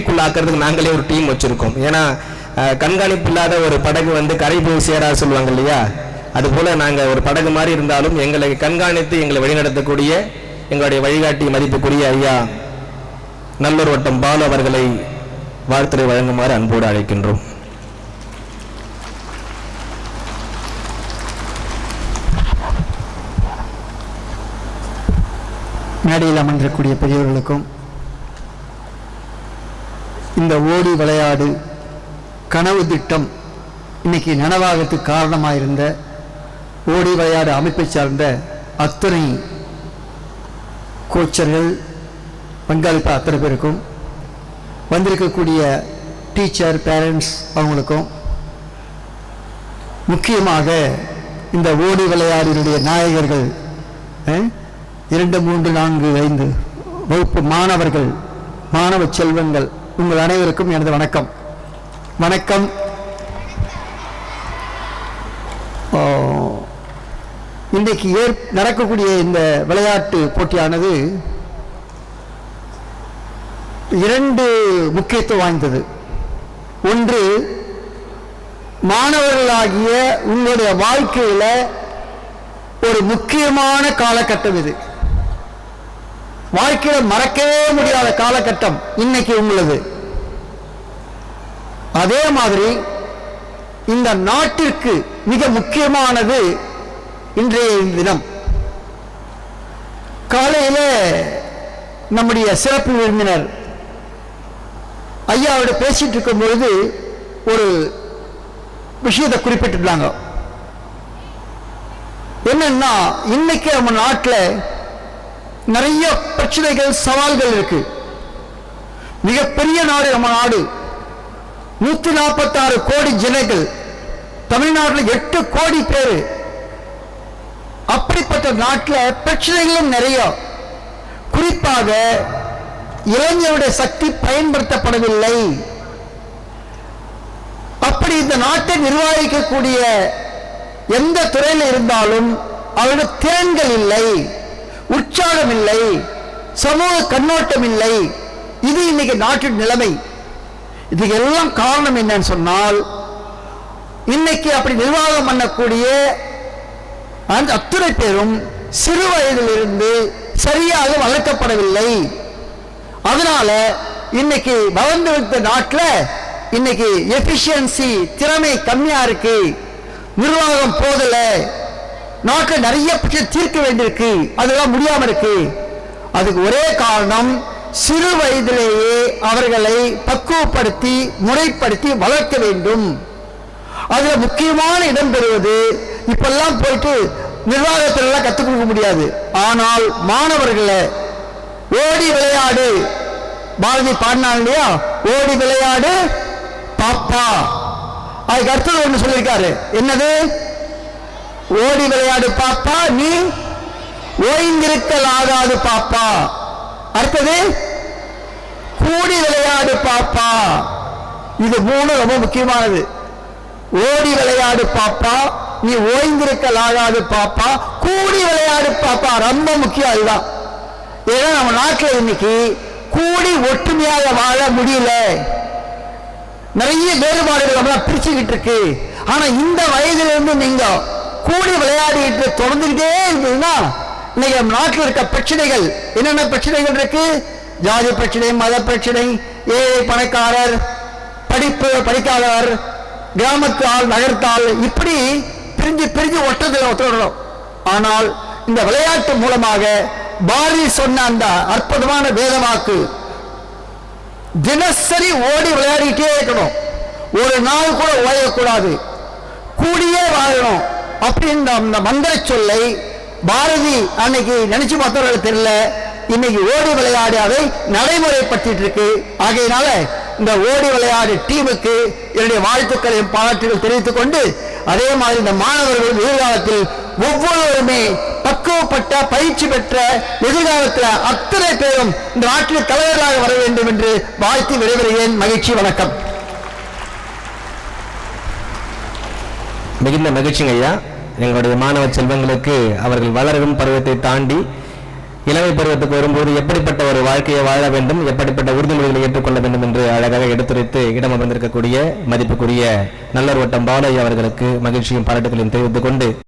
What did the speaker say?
கேள்விக்குள்ளாக்குறதுக்கு நாங்களே ஒரு டீம் வச்சிருக்கோம். ஏன்னா கண்காணிப்பு இல்லாத ஒரு படகு வந்து கரை போய் சேரா சொல்லுவாங்க இல்லையா, அதுபோல நாங்கள் ஒரு படகு மாதிரி இருந்தாலும் எங்களை கண்காணித்து எங்களை வழிநடத்தக்கூடிய எங்களுடைய வழிகாட்டி மதிப்புக்குரிய ஐயா நல்லூர் வட்டம் பாலு அவர்களை வாழ்த்துரை வழங்குமாறு அன்போடு அழைக்கின்றோம். மேடையில் அமர்ந்திருக்கக்கூடிய பெரியவர்களுக்கும் இந்த ஓடி விளையாடு கனவு திட்டம் இன்னைக்கு நனவாகத்துக்கு காரணமாயிருந்த ஓடி விளையாடு அமைப்பை சார்ந்த அத்தனை கோச்சர்கள் பங்களிப்பு அத்தனை பேருக்கும், வந்திருக்கக்கூடிய டீச்சர் பேரண்ட்ஸ் அவங்களுக்கும், முக்கியமாக இந்த ஓடி விளையாடினுடைய நாயகர்கள் 2, 3, 4, 5 வகுப்பு மாணவர்கள், மாணவ செல்வங்கள், உங்கள் அனைவருக்கும் எனது வணக்கம். வணக்கம். இன்றைக்கு நடக்கக்கூடிய இந்த விளையாட்டு போட்டியானது 2 முக்கியத்துவம் வாய்ந்தது. ஒன்று, மாணவர்களாகிய உங்களுடைய வாழ்க்கையில ஒரு முக்கியமான காலகட்டம். இது வாழ்க்கையில மறக்கவே முடியாத காலகட்டம் இன்னைக்கு உங்களது. அதே மாதிரி இந்த நாட்டிற்கு மிக முக்கியமானது இன்றைய தினம். காலையில நம்முடைய சிறப்பு விருந்தினர் ஐயாவோட பேசிட்டு இருக்கும் பொழுது ஒரு விஷயத்தை குறிப்பிட்டிருந்தாங்க. என்னன்னா, இன்னைக்கு நம்ம நாட்டில் நிறைய பிரச்சனைகள், சவால்கள் இருக்கு. மிகப்பெரிய நாடு நம்ம நாடு. 146 கோடி ஜனங்கள், தமிழ்நாட்டில் 8 கோடி பேர். அப்படிப்பட்ட நாட்டில் பிரச்சனைகளும் நிறைய. குறிப்பாக இளைஞருடைய சக்தி பயன்படுத்தப்படவில்லை. அப்படி இந்த நாட்டை நிர்வகிக்கக்கூடிய எந்த துறையில் இருந்தாலும் அவருடைய திறன்கள் இல்லை, உற்சாகம் இல்லை, சமூக கண்ணோட்டம் இல்லை. இது இன்னைக்கு நாட்டின் நிலைமை. இதுக்கு எல்லாம் காரணம் என்னன்னு சொன்னால், இன்னைக்கு அப்படி நிர்வாகம் பண்ணக்கூடிய அந்த அத்தனை பேரும் சிறு வயதிலிருந்து சரியாக வளர்க்கப்படவில்லை. அதனால இன்னைக்கு வளர்ந்து விட்ட நாட்டில் இன்னைக்கு எஃபிஷியன்சி, திறமை கம்மியா இருக்கு, நிர்வாகம் போதல, நாட்டில் நிறைய பிரச்சனை தீர்க்க வேண்டியிருக்கு, அதெல்லாம் முடியாம இருக்கு. அதுக்கு ஒரே காரணம், சிறு வயதிலேயே அவர்களை பக்குவப்படுத்தி முறைப்படுத்தி வளர்க்க வேண்டும். அதுல முக்கியமான இடம் பெறுவது, இப்பெல்லாம் போயிட்டு நிர்வாகத்திலாம் கற்றுக் கொடுக்க முடியாது. ஆனால் மாணவர்களை ஓடி விளையாடு, பாரதி பாடினாங்க இல்லையா, ஓடி விளையாடு பாப்பா. அதுக்கு அடுத்தது ஒன்று சொல்லியிருக்காரு. என்னது? ஓடி விளையாடு பாப்பா, நீ ஓய்ந்திருக்கல் ஆகாது பாப்பா. அடுத்தது கூடி விளையாடு பாப்பா. இது 3 ரொம்ப முக்கியமானது. ஓடி விளையாடு பாப்பா, நீ ஓய்ந்திருக்கல் ஆகாது பாப்பா, கூடி விளையாடு பாப்பா. ரொம்ப முக்கியம். அதுதான். ஏன்னா நம்ம நாட்டில் இன்னைக்கு கூடி ஒற்றுமையாக வாழ முடியல. நிறைய வேறுபாடுகள் நம்மளாம் பிரிச்சுக்கிட்டு இருக்கு. ஆனா இந்த வயதிலிருந்து நீங்க கூடி விளையாடிட்டு தொடர்ந்துகிட்டே இருந்ததுன்னா, இன்னைக்கு நம்ம நாட்டில் இருக்க பிரச்சனைகள், என்னென்ன பிரச்சனைகள் இருக்கு? ஜாதி பிரச்சனை, மத பிரச்சனை, ஏழை பணக்காரர், படிக்காதவர், கிராமத்து ஆள், நகர்த்தாள், இப்படி பிரிஞ்சு பிரிஞ்சு ஒட்டணும். ஆனால் இந்த விளையாட்டு மூலமாக பாரதி சொன்ன அந்த அற்புதமான வேதவாக்கு, தினசரி ஓடி விளையாடிட்டே இருக்கணும், ஒரு நாள் கூட ஓயக்கூடாது, கூடியே வாழணும் அப்படின்ற அந்த மந்திர சொல்லை பாரதி அன்னைக்கு நினைச்சு பார்த்தவர்கள் தெரியல. இன்னைக்கு ஓடி விளையாடு அதை நடைமுறைப்படுத்திட்டு இருக்கு. ஆகையினால இந்த ஓடி விளையாடு டீமுக்கு என்னுடைய வாழ்த்துக்களையும் பாராட்டுகள் தெரிவித்துக் கொண்டு, அதே மாதிரி இந்த மாணவர்கள் எதிர்காலத்தில் ஒவ்வொருவருமே பக்குவப்பட்ட பயிற்சி பெற்ற எதிர்காலத்தில் அத்தனை பேரும் இந்த நாட்டில் தலைவர்களாக வர வேண்டும் என்று வாழ்த்தி விடைபெறுகிறேன். மகிழ்ச்சி. வணக்கம். மிகுந்த மகிழ்ச்சிங்க ஐயா. எங்களுடைய மாணவ செல்வங்களுக்கு அவர்கள் வளரும் பருவத்தை தாண்டி இளமை பருவத்துக்கு வரும்போது எப்படிப்பட்ட ஒரு வாழ்க்கையை வாழ வேண்டும், எப்படிப்பட்ட உறுதிமொழிகளை ஏற்றுக்கொள்ள வேண்டும் என்று அழகாக எடுத்துரைத்து இடம் அமர்ந்திருக்கக்கூடிய மதிப்புக்குரிய நல்லர் வட்டம் பாலையா அவர்களுக்கு மகிழ்ச்சியும் பாராட்டுகளையும் தெரிவித்துக் கொண்டு